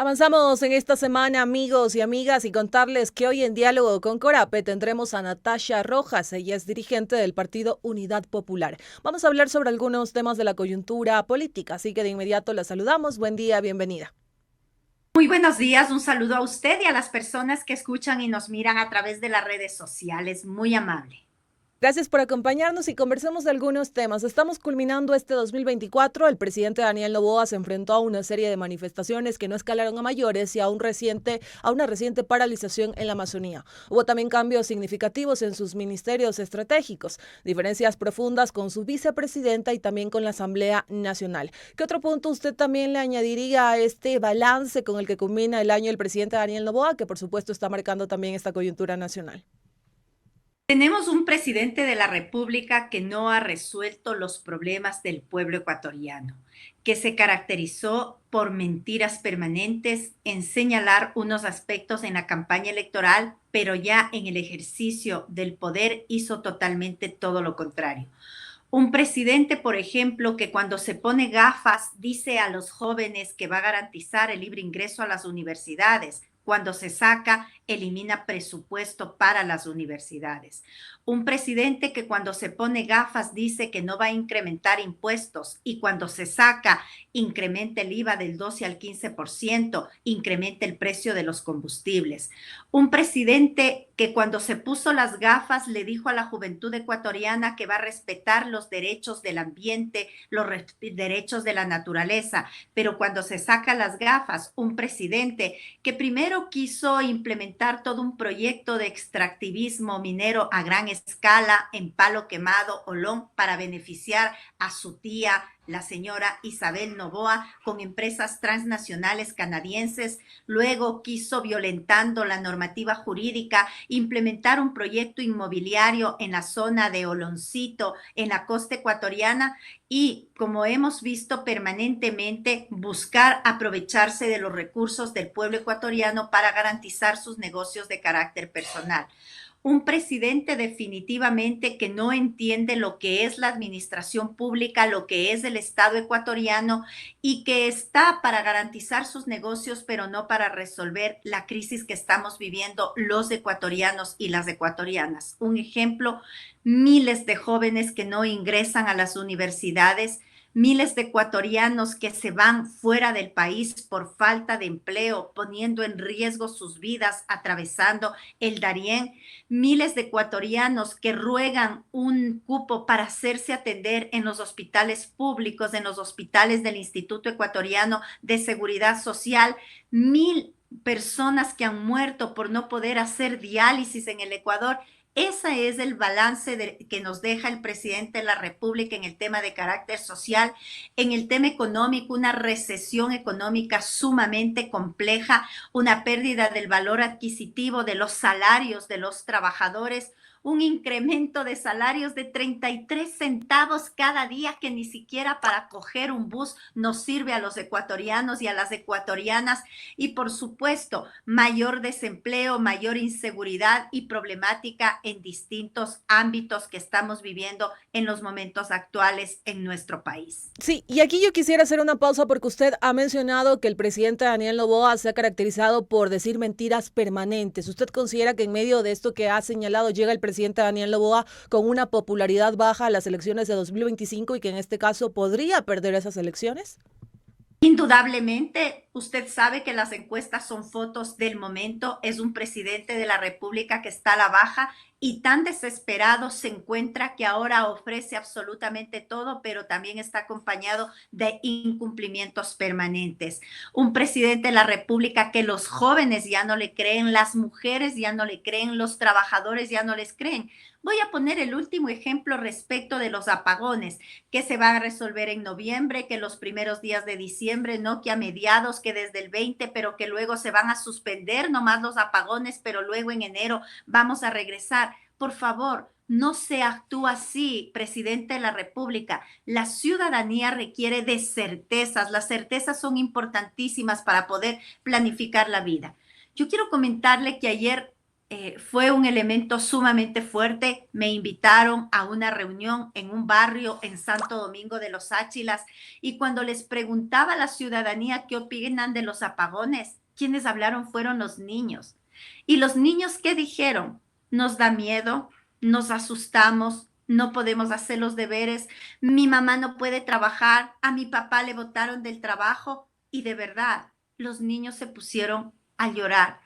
Avanzamos en esta semana, amigos y amigas, y contarles que hoy en Diálogo con Corape tendremos a Natasha Rojas. Ella es dirigente del Partido Unidad Popular. Vamos a hablar sobre algunos temas de la coyuntura política, así que de inmediato la saludamos. Buen día, bienvenida. Muy buenos días, un saludo a usted y a las personas que escuchan y nos miran a través de las redes sociales. Muy amable. Gracias por acompañarnos y conversemos de algunos temas. Estamos culminando este 2024. El presidente Daniel Noboa se enfrentó a una serie de manifestaciones que no escalaron a mayores y a una reciente paralización en la Amazonía. Hubo también cambios significativos en sus ministerios estratégicos, diferencias profundas con su vicepresidenta y también con la Asamblea Nacional. ¿Qué otro punto usted también le añadiría a este balance con el que culmina el año el presidente Daniel Noboa, que por supuesto está marcando también esta coyuntura nacional? Tenemos un presidente de la República que no ha resuelto los problemas del pueblo ecuatoriano, que se caracterizó por mentiras permanentes, en señalar unos aspectos en la campaña electoral, pero ya en el ejercicio del poder hizo totalmente todo lo contrario. Un presidente, por ejemplo, que cuando se pone gafas dice a los jóvenes que va a garantizar el libre ingreso a las universidades. Cuando se saca, elimina presupuesto para las universidades. Un presidente que cuando se pone gafas dice que no va a incrementar impuestos y cuando se saca, incrementa el IVA del 12 al 15%, incrementa el precio de los combustibles. Un presidente que cuando se puso las gafas le dijo a la juventud ecuatoriana que va a respetar los derechos del ambiente, los derechos de la naturaleza, pero cuando se saca las gafas, un presidente que primero quiso implementar todo un proyecto de extractivismo minero a gran escala en Palo Quemado, Olón, para beneficiar a su tía, la señora Isabel Noboa, con empresas transnacionales canadienses. Luego quiso, violentando la normativa jurídica, implementar un proyecto inmobiliario en la zona de Oloncito, en la costa ecuatoriana, y, como hemos visto permanentemente, buscar aprovecharse de los recursos del pueblo ecuatoriano para garantizar sus negocios de carácter personal. Un presidente definitivamente que no entiende lo que es la administración pública, lo que es el Estado ecuatoriano, y que está para garantizar sus negocios, pero no para resolver la crisis que estamos viviendo los ecuatorianos y las ecuatorianas. Un ejemplo: miles de jóvenes que no ingresan a las universidades, miles de ecuatorianos que se van fuera del país por falta de empleo, poniendo en riesgo sus vidas, atravesando el Darién, miles de ecuatorianos que ruegan un cupo para hacerse atender en los hospitales públicos, en los hospitales del Instituto Ecuatoriano de Seguridad Social, 1,000 personas que han muerto por no poder hacer diálisis en el Ecuador. Ese es el balance que nos deja el presidente de la República en el tema de carácter social. En el tema económico, una recesión económica sumamente compleja, una pérdida del valor adquisitivo de los salarios de los trabajadores, un incremento de salarios de 33 centavos cada día, que ni siquiera para coger un bus nos sirve a los ecuatorianos y a las ecuatorianas, y por supuesto mayor desempleo, mayor inseguridad y problemática en distintos ámbitos que estamos viviendo en los momentos actuales en nuestro país. Sí, y aquí yo quisiera hacer una pausa porque usted ha mencionado que el presidente Daniel Noboa se ha caracterizado por decir mentiras permanentes. ¿Usted considera que en medio de esto que ha señalado llega el presidente Daniel Noboa con una popularidad baja a las elecciones de 2025 y que en este caso podría perder esas elecciones? Indudablemente, usted sabe que las encuestas son fotos del momento. Es un presidente de la República que está a la baja y tan desesperado se encuentra que ahora ofrece absolutamente todo, pero también está acompañado de incumplimientos permanentes. Un presidente de la República que los jóvenes ya no le creen, las mujeres ya no le creen, los trabajadores ya no les creen. Voy a poner el último ejemplo respecto de los apagones, que se van a resolver en noviembre, que los primeros días de diciembre, no que a mediados, que desde el 20, pero que luego se van a suspender nomás los apagones, pero luego en enero vamos a regresar. Por favor, no se actúa así, presidente de la República. La ciudadanía requiere de certezas. Las certezas son importantísimas para poder planificar la vida. Yo quiero comentarle que ayer fue un elemento sumamente fuerte. Me invitaron a una reunión en un barrio en Santo Domingo de los Áchilas y cuando les preguntaba a la ciudadanía qué opinan de los apagones, quienes hablaron fueron los niños. ¿Y los niños qué dijeron? Nos da miedo, nos asustamos, no podemos hacer los deberes, mi mamá no puede trabajar, a mi papá le botaron del trabajo y de verdad los niños se pusieron a llorar.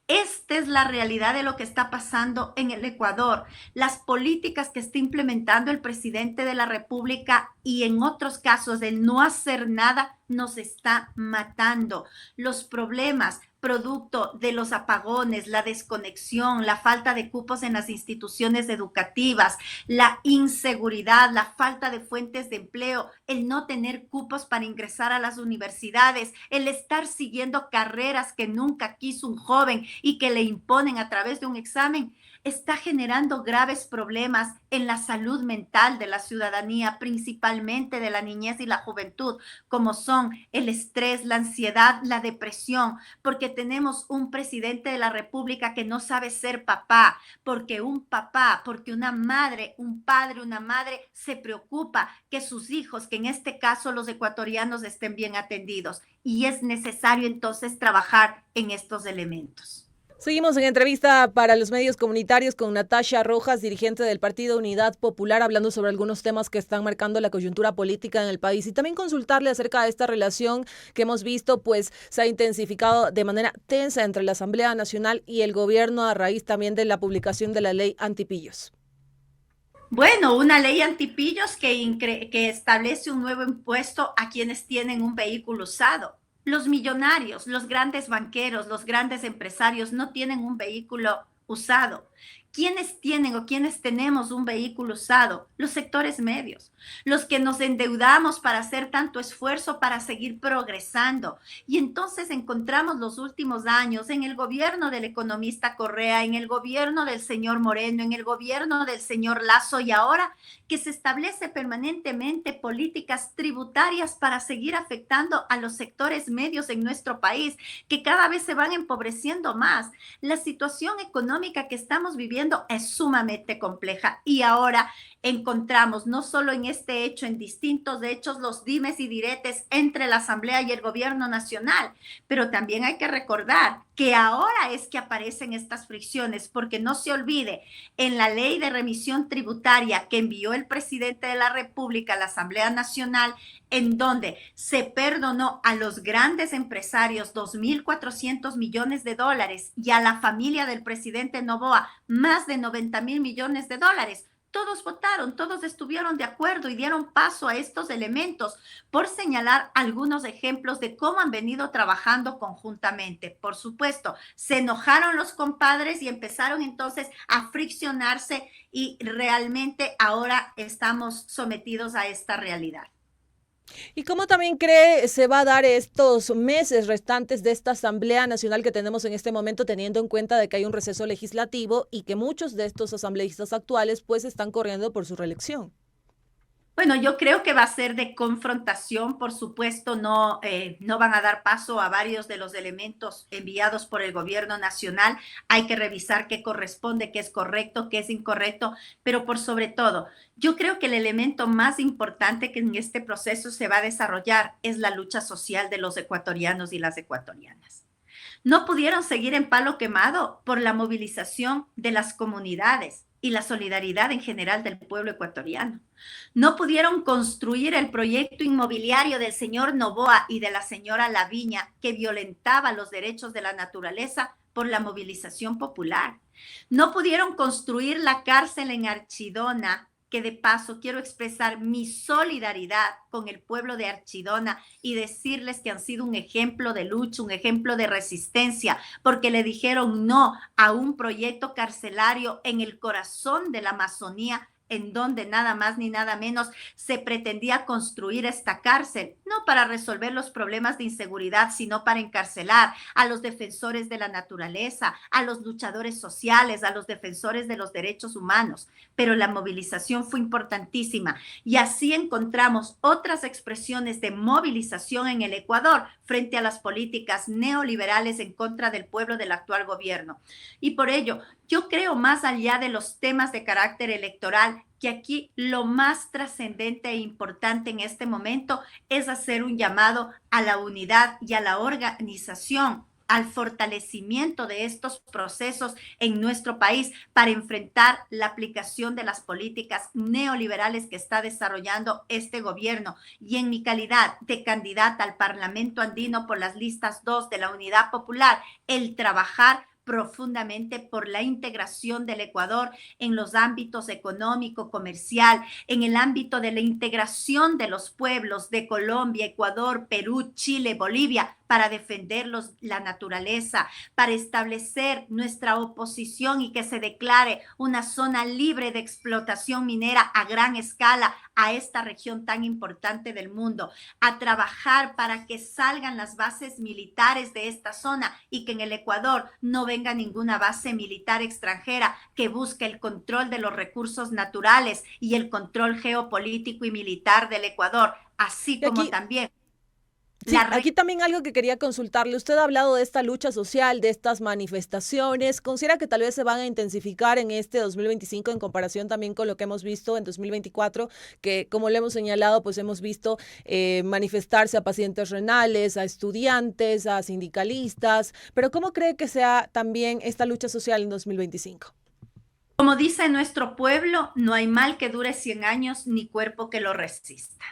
Esta es la realidad de lo que está pasando en el Ecuador. Las políticas que está implementando el presidente de la República y en otros casos de no hacer nada nos está matando. Los problemas producto de los apagones, la desconexión, la falta de cupos en las instituciones educativas, la inseguridad, la falta de fuentes de empleo, el no tener cupos para ingresar a las universidades, el estar siguiendo carreras que nunca quiso un joven y que le imponen a través de un examen, está generando graves problemas en la salud mental de la ciudadanía, principalmente de la niñez y la juventud, como son el estrés, la ansiedad, la depresión, porque tenemos un presidente de la República que no sabe ser papá, porque un papá, porque una madre, un padre, una madre se preocupa que sus hijos, que en este caso los ecuatorianos, estén bien atendidos. Y es necesario entonces trabajar en estos elementos. Seguimos en entrevista para los medios comunitarios con Natasha Rojas, dirigente del Partido Unidad Popular, hablando sobre algunos temas que están marcando la coyuntura política en el país y también consultarle acerca de esta relación que hemos visto, pues se ha intensificado de manera tensa entre la Asamblea Nacional y el gobierno a raíz también de la publicación de la ley antipillos. Bueno, una ley antipillos que establece un nuevo impuesto a quienes tienen un vehículo usado. Los millonarios, los grandes banqueros, los grandes empresarios no tienen un vehículo usado. ¿Quiénes tienen o quiénes tenemos un vehículo usado? Los sectores medios, los que nos endeudamos para hacer tanto esfuerzo para seguir progresando. Y entonces encontramos los últimos años en el gobierno del economista Correa, en el gobierno del señor Moreno, en el gobierno del señor Lazo y ahora que se establece permanentemente políticas tributarias para seguir afectando a los sectores medios en nuestro país, que cada vez se van empobreciendo más. La situación económica que estamos viviendo es sumamente compleja y ahora encontramos no solo en este hecho, en distintos hechos, los dimes y diretes entre la Asamblea y el gobierno nacional, pero también hay que recordar que ahora es que aparecen estas fricciones, porque no se olvide, en la ley de remisión tributaria que envió el presidente de la República a la Asamblea Nacional, en donde se perdonó a los grandes empresarios 2.400 millones de dólares y a la familia del presidente Noboa más de 90.000 millones de dólares. Todos votaron, todos estuvieron de acuerdo y dieron paso a estos elementos, por señalar algunos ejemplos de cómo han venido trabajando conjuntamente. Por supuesto, se enojaron los compadres y empezaron entonces a friccionarse y realmente ahora estamos sometidos a esta realidad. ¿Y cómo también cree se va a dar estos meses restantes de esta Asamblea Nacional que tenemos en este momento, teniendo en cuenta de que hay un receso legislativo y que muchos de estos asambleístas actuales pues están corriendo por su reelección? Bueno, yo creo que va a ser de confrontación, por supuesto, no van a dar paso a varios de los elementos enviados por el gobierno nacional. Hay que revisar qué corresponde, qué es correcto, qué es incorrecto, pero por sobre todo, yo creo que el elemento más importante que en este proceso se va a desarrollar es la lucha social de los ecuatorianos y las ecuatorianas. No pudieron seguir en palo quemado por la movilización de las comunidades y la solidaridad en general del pueblo ecuatoriano. No pudieron construir el proyecto inmobiliario del señor Noboa y de la señora Laviña, que violentaba los derechos de la naturaleza por la movilización popular. No pudieron construir la cárcel en Archidona, que de paso quiero expresar mi solidaridad con el pueblo de Archidona y decirles que han sido un ejemplo de lucha, un ejemplo de resistencia, porque le dijeron no a un proyecto carcelario en el corazón de la Amazonía en donde nada más ni nada menos se pretendía construir esta cárcel, no para resolver los problemas de inseguridad, sino para encarcelar a los defensores de la naturaleza, a los luchadores sociales, a los defensores de los derechos humanos. Pero la movilización fue importantísima y así encontramos otras expresiones de movilización en el Ecuador frente a las políticas neoliberales en contra del pueblo del actual gobierno. Y por ello, yo creo, más allá de los temas de carácter electoral, que aquí lo más trascendente e importante en este momento es hacer un llamado a la unidad y a la organización, al fortalecimiento de estos procesos en nuestro país para enfrentar la aplicación de las políticas neoliberales que está desarrollando este gobierno. Y en mi calidad de candidata al Parlamento Andino por las listas 2 de la Unidad Popular, el trabajar profundamente por la integración del Ecuador en los ámbitos económico, comercial, en el ámbito de la integración de los pueblos de Colombia, Ecuador, Perú, Chile, Bolivia, para defender la naturaleza, para establecer nuestra oposición y que se declare una zona libre de explotación minera a gran escala a esta región tan importante del mundo, a trabajar para que salgan las bases militares de esta zona y que en el Ecuador no venga ninguna base militar extranjera que busque el control de los recursos naturales y el control geopolítico y militar del Ecuador, así como también. Sí, aquí también algo que quería consultarle. Usted ha hablado de esta lucha social, de estas manifestaciones. ¿Considera que tal vez se van a intensificar en este 2025 en comparación también con lo que hemos visto en 2024? Que, como le hemos señalado, pues hemos visto manifestarse a pacientes renales, a estudiantes, a sindicalistas. Pero ¿cómo cree que sea también esta lucha social en 2025? Como dice nuestro pueblo, no hay mal que dure 100 años ni cuerpo que lo resista.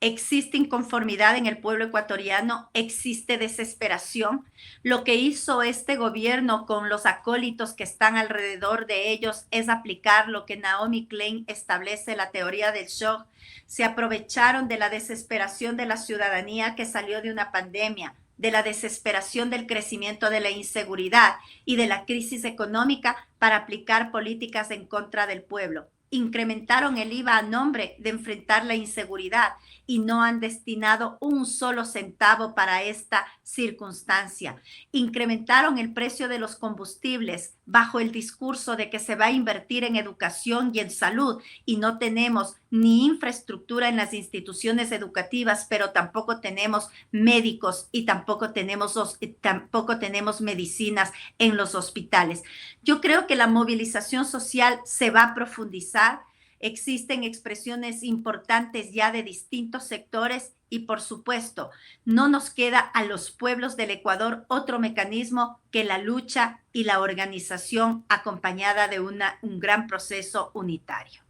Existe inconformidad en el pueblo ecuatoriano, existe desesperación. Lo que hizo este gobierno con los acólitos que están alrededor de ellos es aplicar lo que Naomi Klein establece, la teoría del shock. Se aprovecharon de la desesperación de la ciudadanía que salió de una pandemia, de la desesperación del crecimiento de la inseguridad y de la crisis económica para aplicar políticas en contra del pueblo. Incrementaron el IVA a nombre de enfrentar la inseguridad y no han destinado un solo centavo para esta circunstancia. Incrementaron el precio de los combustibles bajo el discurso de que se va a invertir en educación y en salud y no tenemos ni infraestructura en las instituciones educativas, pero tampoco tenemos médicos y tampoco tenemos medicinas en los hospitales. Yo creo que la movilización social se va a profundizar. Existen expresiones importantes ya de distintos sectores y, por supuesto, no nos queda a los pueblos del Ecuador otro mecanismo que la lucha y la organización acompañada de un gran proceso unitario.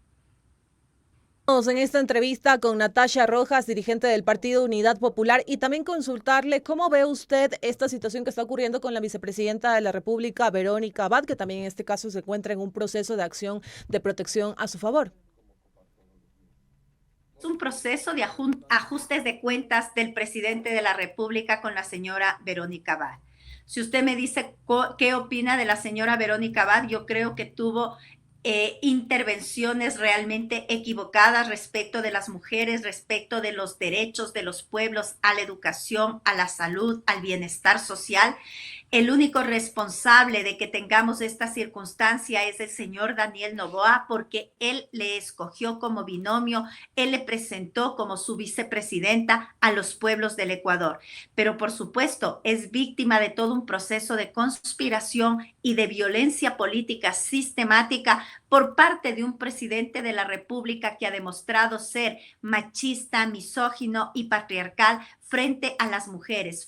En esta entrevista con Natasha Rojas, dirigente del Partido Unidad Popular, y también consultarle cómo ve usted esta situación que está ocurriendo con la vicepresidenta de la República, Verónica Abad, que también en este caso se encuentra en un proceso de acción de protección a su favor. Es un proceso de ajustes de cuentas del presidente de la República con la señora Verónica Abad. Si usted me dice qué opina de la señora Verónica Abad, yo creo que tuvo intervenciones realmente equivocadas respecto de las mujeres, respecto de los derechos de los pueblos a la educación, a la salud, al bienestar social. El único responsable de que tengamos esta circunstancia es el señor Daniel Noboa, porque él le escogió como binomio, él le presentó como su vicepresidenta a los pueblos del Ecuador. Pero por supuesto es víctima de todo un proceso de conspiración y de violencia política sistemática por parte de un presidente de la República que ha demostrado ser machista, misógino y patriarcal frente a las mujeres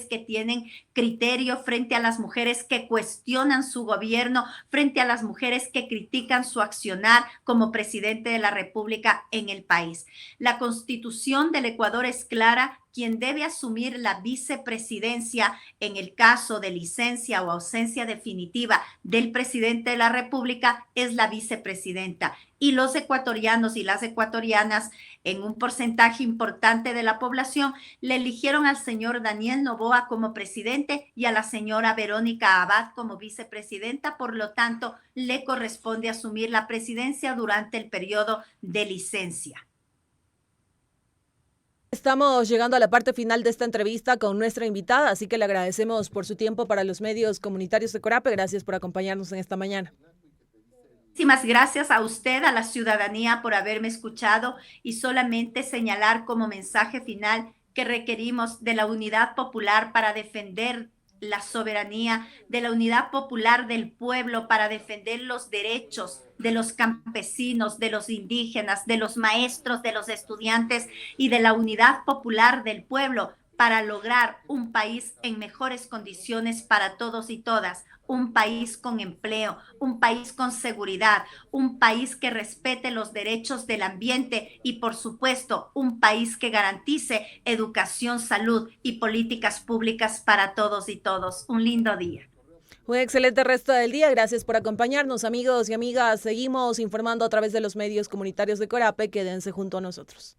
que tienen criterio, frente a las mujeres que cuestionan su gobierno, frente a las mujeres que critican su accionar como presidente de la República en el país. La Constitución del Ecuador es clara quien debe asumir la vicepresidencia en el caso de licencia o ausencia definitiva del presidente de la República es la vicepresidenta. Y los ecuatorianos y las ecuatorianas, en un porcentaje importante de la población, le eligieron al señor Daniel Noboa como presidente y a la señora Verónica Abad como vicepresidenta. Por lo tanto, le corresponde asumir la presidencia durante el periodo de licencia. Estamos llegando a la parte final de esta entrevista con nuestra invitada, así que le agradecemos por su tiempo para los medios comunitarios de Corape. Gracias por acompañarnos en esta mañana. Muchísimas gracias a usted, a la ciudadanía, por haberme escuchado, y solamente señalar como mensaje final que requerimos de la unidad popular para defender la soberanía, de la unidad popular del pueblo para defender los derechos de los campesinos, de los indígenas, de los maestros, de los estudiantes, y de la unidad popular del pueblo para lograr un país en mejores condiciones para todos y todas, un país con empleo, un país con seguridad, un país que respete los derechos del ambiente y, por supuesto, un país que garantice educación, salud y políticas públicas para todos y todos. Un lindo día. Un excelente resto del día. Gracias por acompañarnos, amigos y amigas. Seguimos informando a través de los medios comunitarios de Corape. Quédense junto a nosotros.